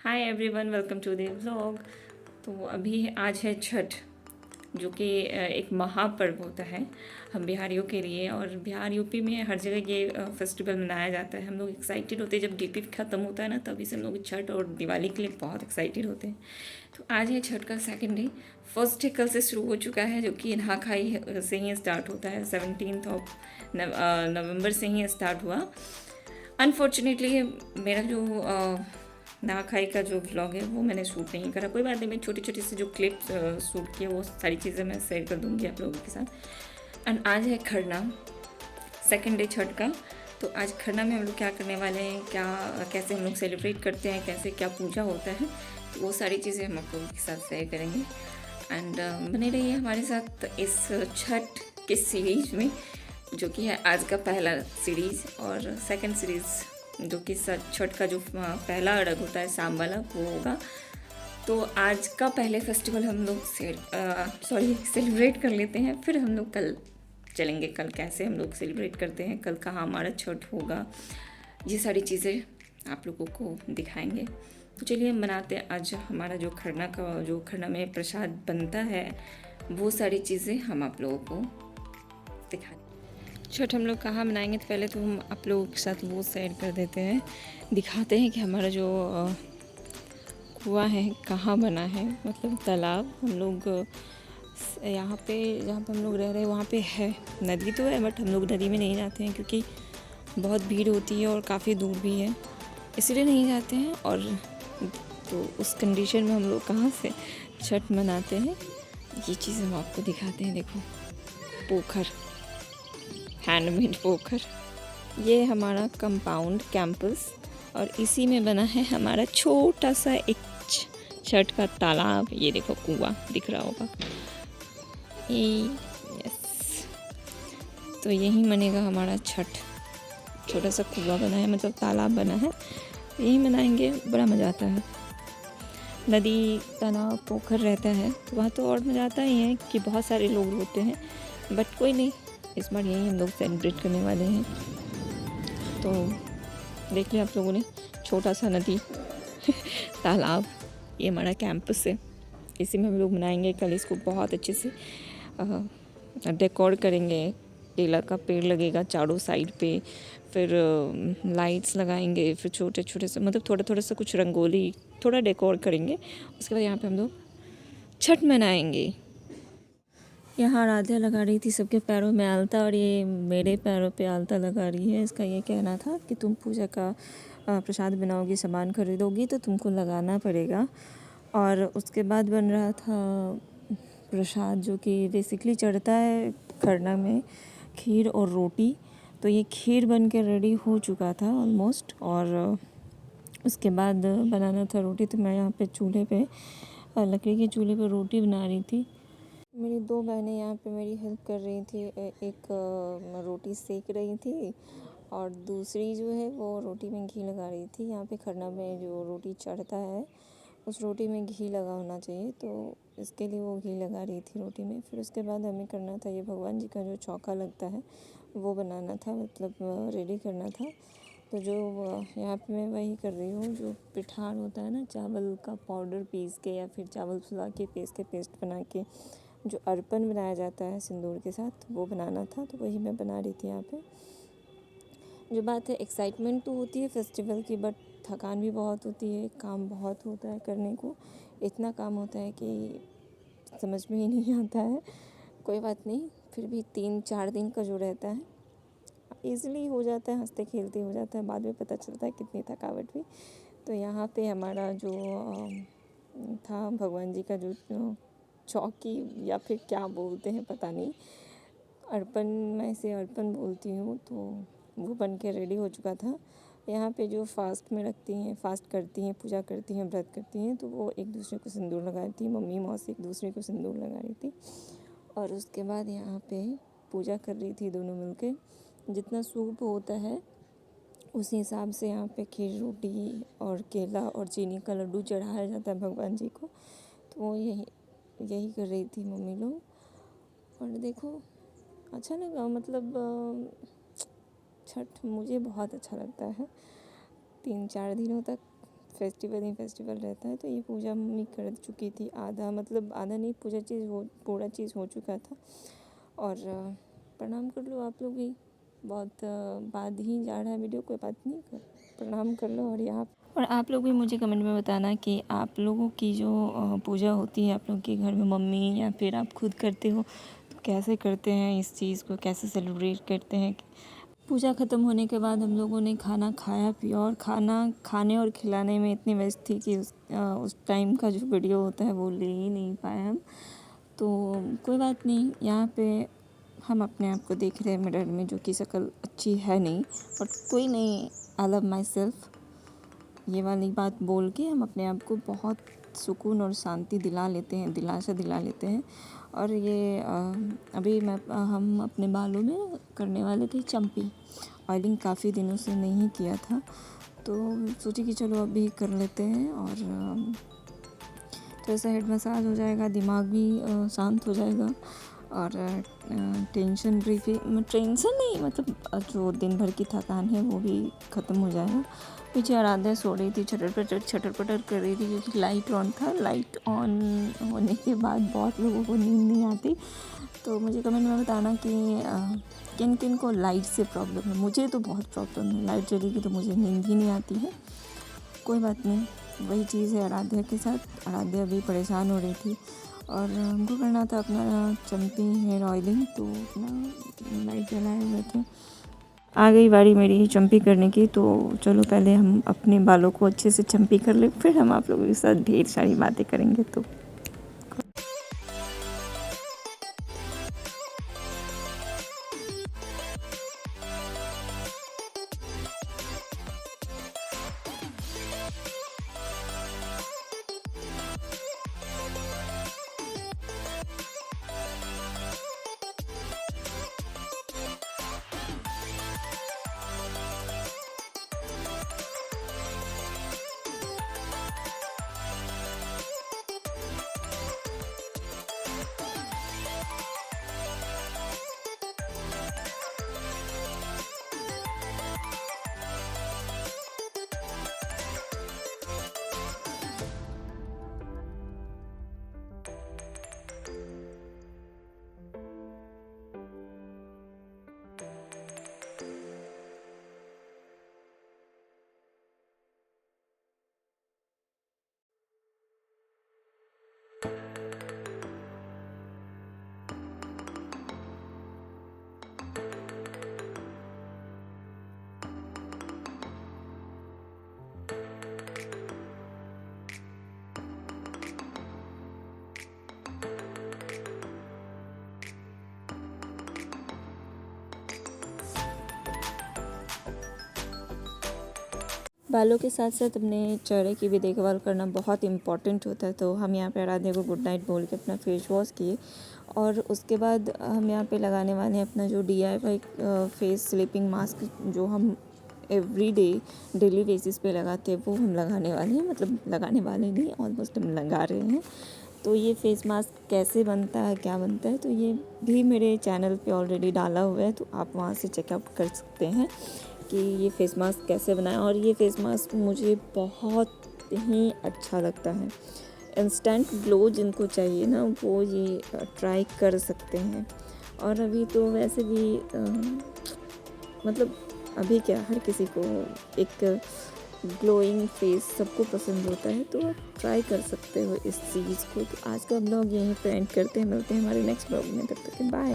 Hi everyone, welcome to the vlog. तो अभी आज है छठ, जो कि एक महापर्व होता है हम बिहारियों के लिए। और बिहार यूपी में हर जगह ये फेस्टिवल मनाया जाता है। हम लोग एक्साइटेड होते हैं जब डीपी ख़त्म होता है ना, तभी से हम लोग छठ और दिवाली के लिए बहुत एक्साइटेड होते हैं। तो आज है छठ का सेकंड डे। फर्स्ट डे कल से शुरू हो चुका है, जो कि नहाखाई से ही स्टार्ट होता है। 17 ऑफ नवंबर से ही स्टार्ट हुआ। अनफॉर्चुनेटली मेरा जो नहाखाई का जो व्लॉग है वो मैंने शूट नहीं करा। कोई बात नहीं, मैं छोटी छोटी सी जो क्लिप्स शूट किए वो सारी चीज़ें मैं शेयर कर दूँगी आप लोगों के साथ। एंड आज है खरना, सेकंड डे छठ का। तो आज खरना में हम लोग क्या करने वाले हैं, क्या कैसे हम लोग सेलिब्रेट करते हैं, कैसे क्या पूजा होता है, तो वो सारी चीज़ें हम आप लोगों के साथ शेयर करेंगे। एंड बने रहिए हमारे साथ इस छठ के सीरीज में, जो कि है आज का पहला सीरीज़। और सेकंड सीरीज़ जो कि छठ का जो पहला अरग होता है शाम वाला, वो होगा। तो आज का पहले फेस्टिवल हम लोग सेलिब्रेट कर लेते हैं, फिर हम लोग कल चलेंगे। कल कैसे हम लोग सेलिब्रेट करते हैं, कल कहाँ हमारा छठ होगा, ये सारी चीज़ें आप लोगों को दिखाएंगे। तो चलिए हम बनाते हैं आज हमारा जो खरना में प्रसाद बनता है, वो सारी चीज़ें हम आप लोगों को दिखाते हैं। छठ हम लोग कहाँ मनाएंगे, तो पहले तो हम आप लोगों के साथ वो शेयर कर देते हैं, दिखाते हैं कि हमारा जो कुआं है कहाँ बना है, मतलब तालाब। हम लोग यहाँ पे जहाँ पे हम लोग रह रहे हैं वहाँ पे है, नदी तो है बट हम लोग नदी में नहीं जाते हैं क्योंकि बहुत भीड़ होती है और काफ़ी दूर भी है, इसलिए नहीं जाते हैं। और तो उस कंडीशन में हम लोग कहाँ से छठ मनाते हैं, ये चीज़ हम आपको दिखाते हैं। देखो, पोखर, हैंडमेड पोखर, ये हमारा कंपाउंड कैंपस, और इसी में बना है हमारा छोटा सा एक छठ का तालाब। ये देखो कुआं दिख रहा होगा, यस। तो यही बनेगा हमारा छठ। छोटा सा कुआं बना है, मतलब तालाब बना है, यही मनाएंगे। बड़ा मज़ा आता है। नदी, तालाब, पोखर रहता है तो वहाँ तो और मज़ा आता ही है कि बहुत सारे लोग होते हैं, बट कोई नहीं, इस बार यही हम लोग सेलिब्रेट करने वाले हैं। तो देख लिया आप लोगों ने, छोटा सा नदी तालाब, ये हमारा कैंपस है, इसी में हम लोग मनाएंगे। कल इसको बहुत अच्छे से डेकोर करेंगे। केला का पेड़ लगेगा चारों साइड पे, फिर लाइट्स लगाएंगे, फिर छोटे छोटे से, मतलब थोड़ा थोड़ा सा कुछ रंगोली, थोड़ा डेकोर करेंगे। उसके बाद यहाँ पे हम लोग छठ मनाएंगे। यहाँ राधा लगा रही थी सबके पैरों में आलता, और ये मेरे पैरों पे आलता लगा रही है। इसका ये कहना था कि तुम पूजा का प्रसाद बनाओगी, सामान खरीदोगी, तो तुमको लगाना पड़ेगा। और उसके बाद बन रहा था प्रसाद, जो कि बेसिकली चढ़ता है खरना में, खीर और रोटी। तो ये खीर बन के रेडी हो चुका था ऑलमोस्ट, और उसके बाद बनाना था रोटी। तो मैं यहाँ पे चूल्हे पे, लकड़ी के चूल्हे पे रोटी बना रही थी। मेरी दो बहनें यहाँ पे मेरी हेल्प कर रही थी। एक रोटी सेक रही थी, और दूसरी जो है वो रोटी में घी लगा रही थी। यहाँ पे खरना में जो रोटी चढ़ता है उस रोटी में घी लगा होना चाहिए, तो इसके लिए वो घी लगा रही थी रोटी में। फिर उसके बाद हमें करना था ये भगवान जी का जो चौका लगता है वो बनाना था, मतलब रेडी करना था। तो जो यहाँ पे मैं वही कर रही हूँ, जो पिठार होता है ना, चावल का पाउडर पीस के या फिर चावल फुला के पीस के पेस्ट बना के जो अर्पण बनाया जाता है सिंदूर के साथ, वो बनाना था। तो वही मैं बना रही थी यहाँ पे। जो बात है, एक्साइटमेंट तो होती है फेस्टिवल की, बट थकान भी बहुत होती है, काम बहुत होता है करने को। इतना काम होता है कि समझ में ही नहीं आता है। कोई बात नहीं, फिर भी 3-4 दिन का जो रहता है ईज़िली हो जाता है, हंसते खेलते हो जाता है। बाद में पता चलता है कितनी थकावट हुई। तो यहाँ पे हमारा जो था भगवान जी का जो चौकी, या फिर क्या बोलते हैं पता नहीं, अर्पण, मैं इसे अर्पण बोलती हूँ, तो वो बन के रेडी हो चुका था। यहाँ पे जो फास्ट में रखती हैं, फास्ट करती हैं, पूजा करती हैं, व्रत करती हैं, तो वो एक दूसरे को सिंदूर लगा रही थी। मम्मी मौसी एक दूसरे को सिंदूर लगा रही थी, और उसके बाद यहाँ पे पूजा कर रही थी दोनों मिलके। जितना सूप होता है उस हिसाब से यहाँ पे खीर, रोटी और केला और चीनी का लड्डू चढ़ाया जाता है भगवान जी को। तो वो यही कर रही थी मम्मी लोग। और देखो, अच्छा लगा, मतलब छठ मुझे बहुत अच्छा लगता है। 3-4 दिनों तक फेस्टिवल ही फेस्टिवल रहता है। तो ये पूजा मम्मी कर चुकी थी, आधा मतलब आधा नहीं, पूरा चीज़ हो चुका था। और प्रणाम कर लो आप लोग भी, बहुत बाद ही जा रहा है वीडियो, कोई बात नहीं, प्रणाम कर लो। और आप लोग भी मुझे कमेंट में बताना कि आप लोगों की जो पूजा होती है आप लोगों के घर में, मम्मी या फिर आप खुद करते हो, तो कैसे करते हैं इस चीज़ को, कैसे सेलिब्रेट करते हैं। पूजा ख़त्म होने के बाद हम लोगों ने खाना खाया पिया, और खाना खाने और खिलाने में इतनी व्यस्त थी कि उस टाइम का जो वीडियो होता है वो ले ही नहीं पाए हम। तो कोई बात नहीं, यहाँ पे हम अपने आप को देख रहे हैं मिरर में, जो कि शक्ल अच्छी है नहीं, बट कोई नहीं, आई लव माई सेल्फ, ये वाली बात बोल के हम अपने आप को बहुत सुकून और शांति दिला लेते हैं, दिलासा दिला लेते हैं। और ये अभी हम अपने बालों में करने वाले थे चम्पी, ऑयलिंग काफ़ी दिनों से नहीं किया था, तो सोचे कि चलो अभी कर लेते हैं। और तो ऐसा हेड मसाज हो जाएगा, दिमाग भी शांत हो जाएगा, और टेंशन नहीं, मतलब जो दिन भर की थकान है वो भी ख़त्म हो जाएगा। पीछे आराध्या सो रही थी, छटर पटर कर रही थी, क्योंकि लाइट ऑन था। लाइट ऑन होने के बाद बहुत लोगों को नींद नहीं आती। तो मुझे कमेंट में बताना कि किन किन को लाइट से प्रॉब्लम है। मुझे तो बहुत प्रॉब्लम है, लाइट चलेगी तो मुझे नींद ही नहीं आती है। कोई बात नहीं, वही चीज़ है आराध्या के साथ। आराध्या भी परेशान हो रही थी, और हमको करना था अपना चम्पी हेयर ऑयलिंग, तो अपना लाइट जलाए हुए थे। आ गई बारी मेरी ही चम्पी करने की, तो चलो पहले हम अपने बालों को अच्छे से चम्पी कर ले, फिर हम आप लोगों के साथ ढेर सारी बातें करेंगे। तो बालों के साथ साथ अपने चेहरे की भी देखभाल करना बहुत इम्पॉर्टेंट होता है। तो हम यहाँ पे आराध्या को गुड नाइट बोल के अपना फेस वॉश किए, और उसके बाद हम यहाँ पे लगाने वाले हैं अपना जो DIY फेस स्लीपिंग मास्क, जो हम डेली बेसिस पे लगाते हैं, वो हम लगाने वाले हैं। मतलब लगाने वाले नहीं, ऑलमोस्ट हम लगा रहे हैं। तो ये फेस मास्क कैसे बनता है, क्या बनता है, तो ये भी मेरे चैनल पे ऑलरेडी डाला हुआ है, तो आप वहाँ से चेकआउट कर सकते हैं कि ये फेस मास्क कैसे बनाएं। और ये फेस मास्क मुझे बहुत ही अच्छा लगता है। इंस्टेंट ग्लो जिनको चाहिए ना, वो ये ट्राई कर सकते हैं। और अभी तो वैसे भी मतलब अभी क्या, हर किसी को एक ग्लोइंग फेस सबको पसंद होता है, तो आप ट्राई कर सकते हो इस चीज़ को। तो आज का ब्लॉग यहीं पे एंड करते हैं, मिलते हैं हमारे नेक्स्ट ब्लॉग में, तब तक बाय।